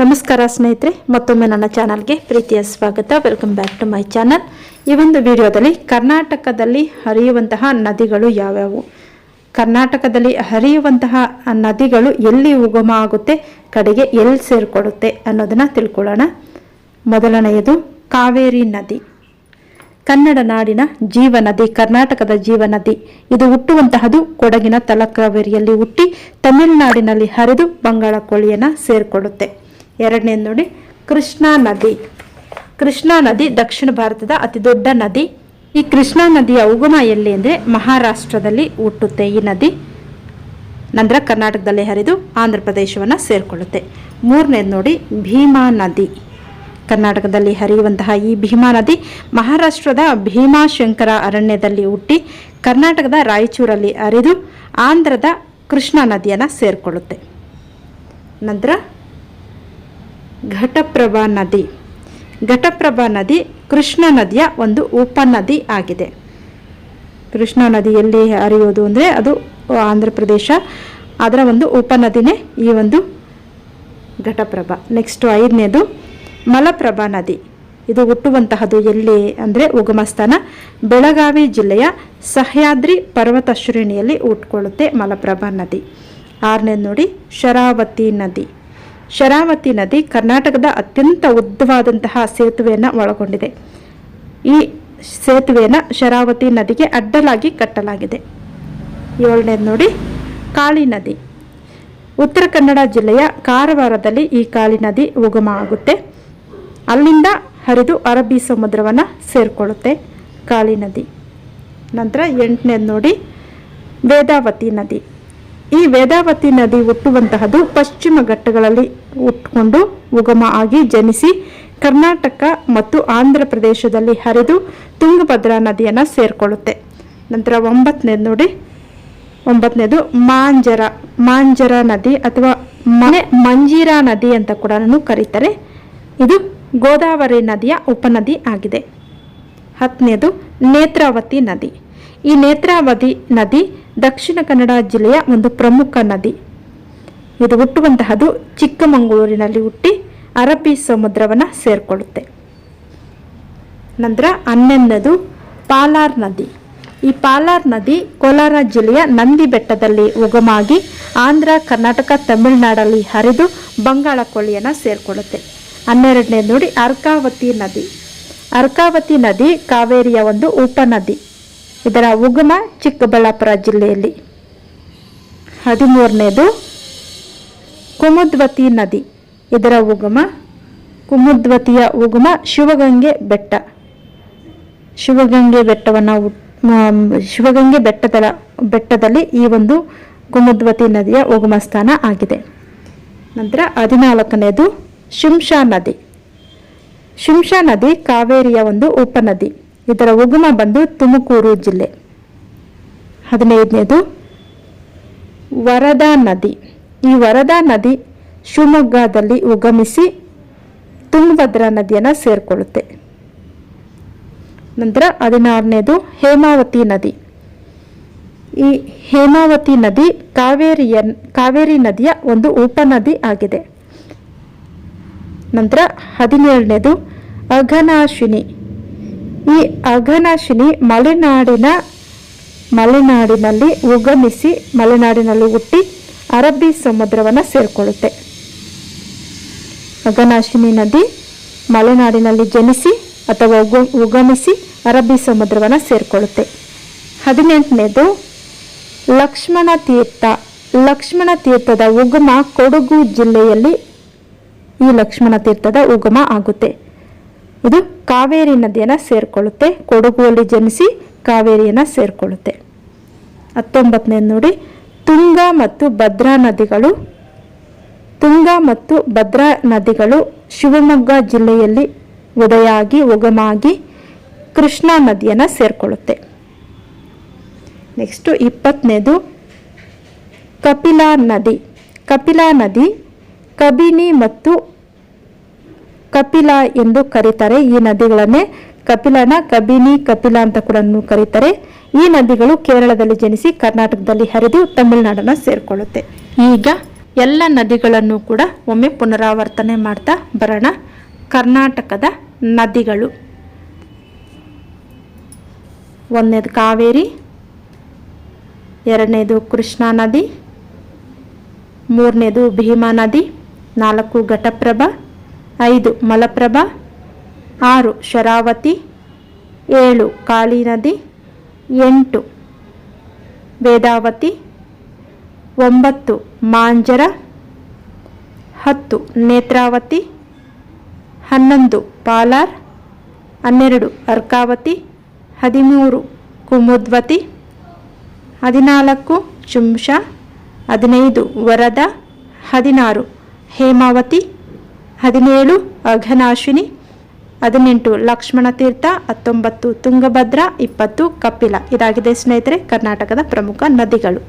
ನಮಸ್ಕಾರ ಸ್ನೇಹಿತರೆ, ಮತ್ತೊಮ್ಮೆ ನನ್ನ ಚಾನಲ್ಗೆ ಪ್ರೀತಿಯ ಸ್ವಾಗತ. Welcome back to my channel. ಈ ಒಂದು ವಿಡಿಯೋದಲ್ಲಿ ಕರ್ನಾಟಕದಲ್ಲಿ ಹರಿಯುವಂತಹ ನದಿಗಳು ಯಾವ್ಯಾವು, ಕರ್ನಾಟಕದಲ್ಲಿ ಹರಿಯುವಂತಹ ನದಿಗಳು ಎಲ್ಲಿ ಉಗಮ ಆಗುತ್ತೆ, ಕಡೆಗೆ ಎಲ್ಲಿ ಸೇರಿಕೊಳ್ಳುತ್ತೆ ಅನ್ನೋದನ್ನ ತಿಳ್ಕೊಳ್ಳೋಣ. ಮೊದಲನೆಯದು ಕಾವೇರಿ ನದಿ. ಕನ್ನಡ ನಾಡಿನ ಜೀವನದಿ, ಕರ್ನಾಟಕದ ಜೀವನದಿ. ಇದು ಹುಟ್ಟುವಂತಹದು ಕೊಡಗಿನ ತಲಕಾವೇರಿಯಲ್ಲಿ ಹುಟ್ಟಿ ತಮಿಳುನಾಡಿನಲ್ಲಿ ಹರಿದು ಬಂಗಾಳ ಕೊಲ್ಲಿಯನ್ನು ಸೇರಿಕೊಳ್ಳುತ್ತೆ. ಎರಡನೇದು ನೋಡಿ ಕೃಷ್ಣಾ ನದಿ. ಕೃಷ್ಣಾ ನದಿ ದಕ್ಷಿಣ ಭಾರತದ ಅತಿ ದೊಡ್ಡ ನದಿ. ಈ ಕೃಷ್ಣಾ ನದಿಯ ಉಗಮ ಎಲ್ಲಿ ಅಂದರೆ ಮಹಾರಾಷ್ಟ್ರದಲ್ಲಿ ಹುಟ್ಟುತ್ತೆ ಈ ನದಿ. ನಂತರ ಕರ್ನಾಟಕದಲ್ಲಿ ಹರಿದು ಆಂಧ್ರ ಪ್ರದೇಶವನ್ನು ಸೇರಿಕೊಳ್ಳುತ್ತೆ. ಮೂರನೇದು ನೋಡಿ ಭೀಮಾ ನದಿ. ಕರ್ನಾಟಕದಲ್ಲಿ ಹರಿಯುವಂತಹ ಈ ಭೀಮಾ ನದಿ ಮಹಾರಾಷ್ಟ್ರದ ಭೀಮಾಶಂಕರ ಅರಣ್ಯದಲ್ಲಿ ಹುಟ್ಟಿ ಕರ್ನಾಟಕದ ರಾಯಚೂರಲ್ಲಿ ಹರಿದು ಆಂಧ್ರದ ಕೃಷ್ಣಾ ನದಿಯನ್ನು ಸೇರಿಕೊಳ್ಳುತ್ತೆ. ನಂತರ ಘಟಪ್ರಭಾ ನದಿ. ಘಟಪ್ರಭಾ ನದಿ ಕೃಷ್ಣಾ ನದಿಯ ಒಂದು ಉಪನದಿ ಆಗಿದೆ. ಕೃಷ್ಣಾ ನದಿಯಲ್ಲಿ ಹರಿಯೋದು ಅಂದರೆ ಅದು ಆಂಧ್ರ ಪ್ರದೇಶ, ಅದರ ಒಂದು ಉಪನದಿನೇ ಈ ಒಂದು ಘಟಪ್ರಭಾ. ನೆಕ್ಸ್ಟ್ ಐದನೇದು ಮಲಪ್ರಭಾ ನದಿ. ಇದು ಹುಟ್ಟುವಂತಹದ್ದು ಎಲ್ಲಿ ಅಂದರೆ ಉಗಮ ಸ್ಥಾನ ಬೆಳಗಾವಿ ಜಿಲ್ಲೆಯ ಸಹ್ಯಾದ್ರಿ ಪರ್ವತ ಶ್ರೇಣಿಯಲ್ಲಿ ಹುಟ್ಕೊಳ್ಳುತ್ತೆ ಮಲಪ್ರಭಾ ನದಿ. ಆರನೇದು ನೋಡಿ ಶರಾವತಿ ನದಿ. ಶರಾವತಿ ನದಿ ಕರ್ನಾಟಕದ ಅತ್ಯಂತ ಉದ್ದವಾದಂತಹ ಸೇತುವೆಯನ್ನು ಒಳಗೊಂಡಿದೆ. ಈ ಸೇತುವೆಯನ್ನು ಶರಾವತಿ ನದಿಗೆ ಅಡ್ಡಲಾಗಿ ಕಟ್ಟಲಾಗಿದೆ. ಏಳನೇದು ನೋಡಿ ಕಾಳಿ ನದಿ. ಉತ್ತರ ಕನ್ನಡ ಜಿಲ್ಲೆಯ ಕಾರವಾರದಲ್ಲಿ ಈ ಕಾಳಿ ನದಿ ಉಗಮ ಆಗುತ್ತೆ. ಅಲ್ಲಿಂದ ಹರಿದು ಅರಬ್ಬಿ ಸಮುದ್ರವನ್ನು ಸೇರಿಕೊಳ್ಳುತ್ತೆ ಕಾಳಿ ನದಿ. ನಂತರ ಎಂಟನೇದು ನೋಡಿ ವೇದಾವತಿ ನದಿ. ಈ ವೇದಾವತಿ ನದಿ ಹುಟ್ಟುವಂತಹದ್ದು ಪಶ್ಚಿಮ ಘಟ್ಟಗಳಲ್ಲಿ ಹುಟ್ಟುಕೊಂಡು ಉಗಮ ಆಗಿ ಜನಿಸಿ ಕರ್ನಾಟಕ ಮತ್ತು ಆಂಧ್ರ ಪ್ರದೇಶದಲ್ಲಿ ಹರಿದು ತುಂಗಭದ್ರಾ ನದಿಯನ್ನು ಸೇರಿಕೊಳ್ಳುತ್ತೆ. ನಂತರ ಒಂಬತ್ತನೇದು ಮಾಂಜರ ನದಿ ಅಥವಾ ಮಂಜೀರಾ ನದಿ ಅಂತ ಕೂಡ ಕರೀತಾರೆ. ಇದು ಗೋದಾವರಿ ನದಿಯ ಉಪನದಿ ಆಗಿದೆ. 10ನೇದು ನೇತ್ರಾವತಿ ನದಿ. ಈ ನೇತ್ರಾವತಿ ನದಿ ದಕ್ಷಿಣ ಕನ್ನಡ ಜಿಲ್ಲೆಯ ಒಂದು ಪ್ರಮುಖ ನದಿ. ಇದು ಹುಟ್ಟುವಂತಹದ್ದು ಚಿಕ್ಕಮಗಳೂರಿನಲ್ಲಿ ಹುಟ್ಟಿ ಅರಬ್ಬಿ ಸಮುದ್ರವನ್ನು ಸೇರಿಕೊಳ್ಳುತ್ತೆ. ನಂತರ 11ನೇದು ಪಾಲಾರ್ ನದಿ. ಈ ಪಾಲಾರ್ ನದಿ ಕೋಲಾರ ಜಿಲ್ಲೆಯ ನಂದಿ ಬೆಟ್ಟದಲ್ಲಿ ಉಗಮಾಗಿ ಆಂಧ್ರ, ಕರ್ನಾಟಕ, ತಮಿಳುನಾಡಲ್ಲಿ ಹರಿದು ಬಂಗಾಳ ಕೊಲ್ಲಿಯನ್ನು ಸೇರಿಕೊಳ್ಳುತ್ತೆ. 12ನೇದು ನೋಡಿ ಅರ್ಕಾವತಿ ನದಿ. ಅರ್ಕಾವತಿ ನದಿ ಕಾವೇರಿಯ ಒಂದು ಉಪನದಿ. ಇದರ ಉಗಮ ಚಿಕ್ಕಬಳ್ಳಾಪುರ ಜಿಲ್ಲೆಯಲ್ಲಿ. 13ನೇದು ಕುಮುದ್ವತಿ ನದಿ. ಇದರ ಉಗಮ ಕುಮುದ್ವತಿಯ ಉಗಮ ಶಿವಗಂಗೆ ಬೆಟ್ಟ. ಶಿವಗಂಗೆ ಬೆಟ್ಟದಲ್ಲಿ ಈ ಒಂದು ಕುಮುದ್ವತಿ ನದಿಯ ಉಗಮ ಸ್ಥಾನ ಆಗಿದೆ. ನಂತರ 14ನೇದು ಶಿಂಷಾ ನದಿ. ಶಿಂಷಾ ನದಿ ಕಾವೇರಿಯ ಒಂದು ಉಪನದಿ. ಇದರ ಉಗಮ ಬಂದು ತುಮಕೂರು ಜಿಲ್ಲೆ. 15ನೇದು ವರದಾ ನದಿ. ಈ ವರದಾ ನದಿ ಶಿವಮೊಗ್ಗದಲ್ಲಿ ಉಗಮಿಸಿ ತುಂಗಭದ್ರಾ ನದಿಯನ್ನು ಸೇರಿಕೊಳ್ಳುತ್ತೆ. ನಂತರ 16ನೇದು ಹೇಮಾವತಿ ನದಿ. ಈ ಹೇಮಾವತಿ ನದಿ ಕಾವೇರಿ ನದಿಯ ಒಂದು ಉಪನದಿ ಆಗಿದೆ. ನಂತರ 17ನೇದು ಅಘನಾಶಿನಿ. ಈ ಅಘನಾಶಿನಿ ಮಲೆನಾಡಿನಲ್ಲಿ ಉಗಮಿಸಿ ಮಲೆನಾಡಿನಲ್ಲಿ ಹುಟ್ಟಿ ಅರಬ್ಬಿ ಸಮುದ್ರವನ್ನು ಸೇರಿಕೊಳ್ಳುತ್ತೆ. ಅಘನಾಶಿನಿ ನದಿ ಮಲೆನಾಡಿನಲ್ಲಿ ಜನಿಸಿ ಅಥವಾ ಉಗಮಿಸಿ ಅರಬ್ಬಿ ಸಮುದ್ರವನ್ನು ಸೇರಿಕೊಳ್ಳುತ್ತೆ. 18ನೇದು ಲಕ್ಷ್ಮಣ ತೀರ್ಥ. ಲಕ್ಷ್ಮಣ ತೀರ್ಥದ ಉಗಮ ಕೊಡಗು ಜಿಲ್ಲೆಯಲ್ಲಿ ಈ ಲಕ್ಷ್ಮಣ ತೀರ್ಥದ ಉಗಮ ಆಗುತ್ತೆ. ಇದು ಕಾವೇರಿ ನದಿಯನ್ನು ಸೇರಿಕೊಳ್ಳುತ್ತೆ. ಕೊಡಗುವಲ್ಲಿ ಜನಿಸಿ ಕಾವೇರಿಯನ್ನು ಸೇರಿಕೊಳ್ಳುತ್ತೆ. 19ನೇದು ನೋಡಿ ತುಂಗಾ ಮತ್ತು ಭದ್ರಾ ನದಿಗಳು ಶಿವಮೊಗ್ಗ ಜಿಲ್ಲೆಯಲ್ಲಿ ಉಗಮಾಗಿ ಕೃಷ್ಣಾ ನದಿಯನ್ನು ಸೇರಿಕೊಳ್ಳುತ್ತೆ. ನೆಕ್ಸ್ಟ್ 20ನೇದು ಕಪಿಲಾ ನದಿ. ಕಪಿಲಾ ನದಿ ಕಬಿನಿ ಮತ್ತು ಕಪಿಲಾ ಎಂದು ಕರೀತಾರೆ. ಈ ನದಿಗಳನ್ನೇ ಕಬಿನಿ, ಕಪಿಲಾ ಅಂತ ಕೂಡ ಕರೀತಾರೆ. ಈ ನದಿಗಳು ಕೇರಳದಲ್ಲಿ ಜನಿಸಿ ಕರ್ನಾಟಕದಲ್ಲಿ ಹರಿದು ತಮಿಳುನಾಡನ್ನು ಸೇರಿಕೊಳ್ಳುತ್ತೆ. ಈಗ ಎಲ್ಲ ನದಿಗಳನ್ನು ಕೂಡ ಒಮ್ಮೆ ಪುನರಾವರ್ತನೆ ಮಾಡ್ತಾ ಬರೋಣ. ಕರ್ನಾಟಕದ ನದಿಗಳು: ಒಂದನೇದು ಕಾವೇರಿ, ಎರಡನೇದು ಕೃಷ್ಣಾ ನದಿ, ಮೂರನೇದು ಭೀಮಾ ನದಿ, 4 ಘಟಪ್ರಭಾ, 5 ಮಲಪ್ರಭಾ, 6 ಶರಾವತಿ, 7 ಕಾಳಿ ನದಿ, 8 ವೇದಾವತಿ, 9 ಮಾಂಜರ, 10 ನೇತ್ರಾವತಿ, 11 ಪಾಲಾರ್, 12 ಅರ್ಕಾವತಿ, 13 ಕುಮುದ್ವತಿ, 14 ಚುಂಷಾ, 15 ವರದಾ, 16 ಹೇಮಾವತಿ, 17 ಅಘನಾಶಿನಿ, 18 ಲಕ್ಷ್ಮಣ ತೀರ್ಥ, 19 ತುಂಗಭದ್ರಾ, 20 ಕಪಿಲ. ಇದಾಗಿದೆ ಸ್ನೇಹಿತರೆ ಕರ್ನಾಟಕದ ಪ್ರಮುಖ ನದಿಗಳು.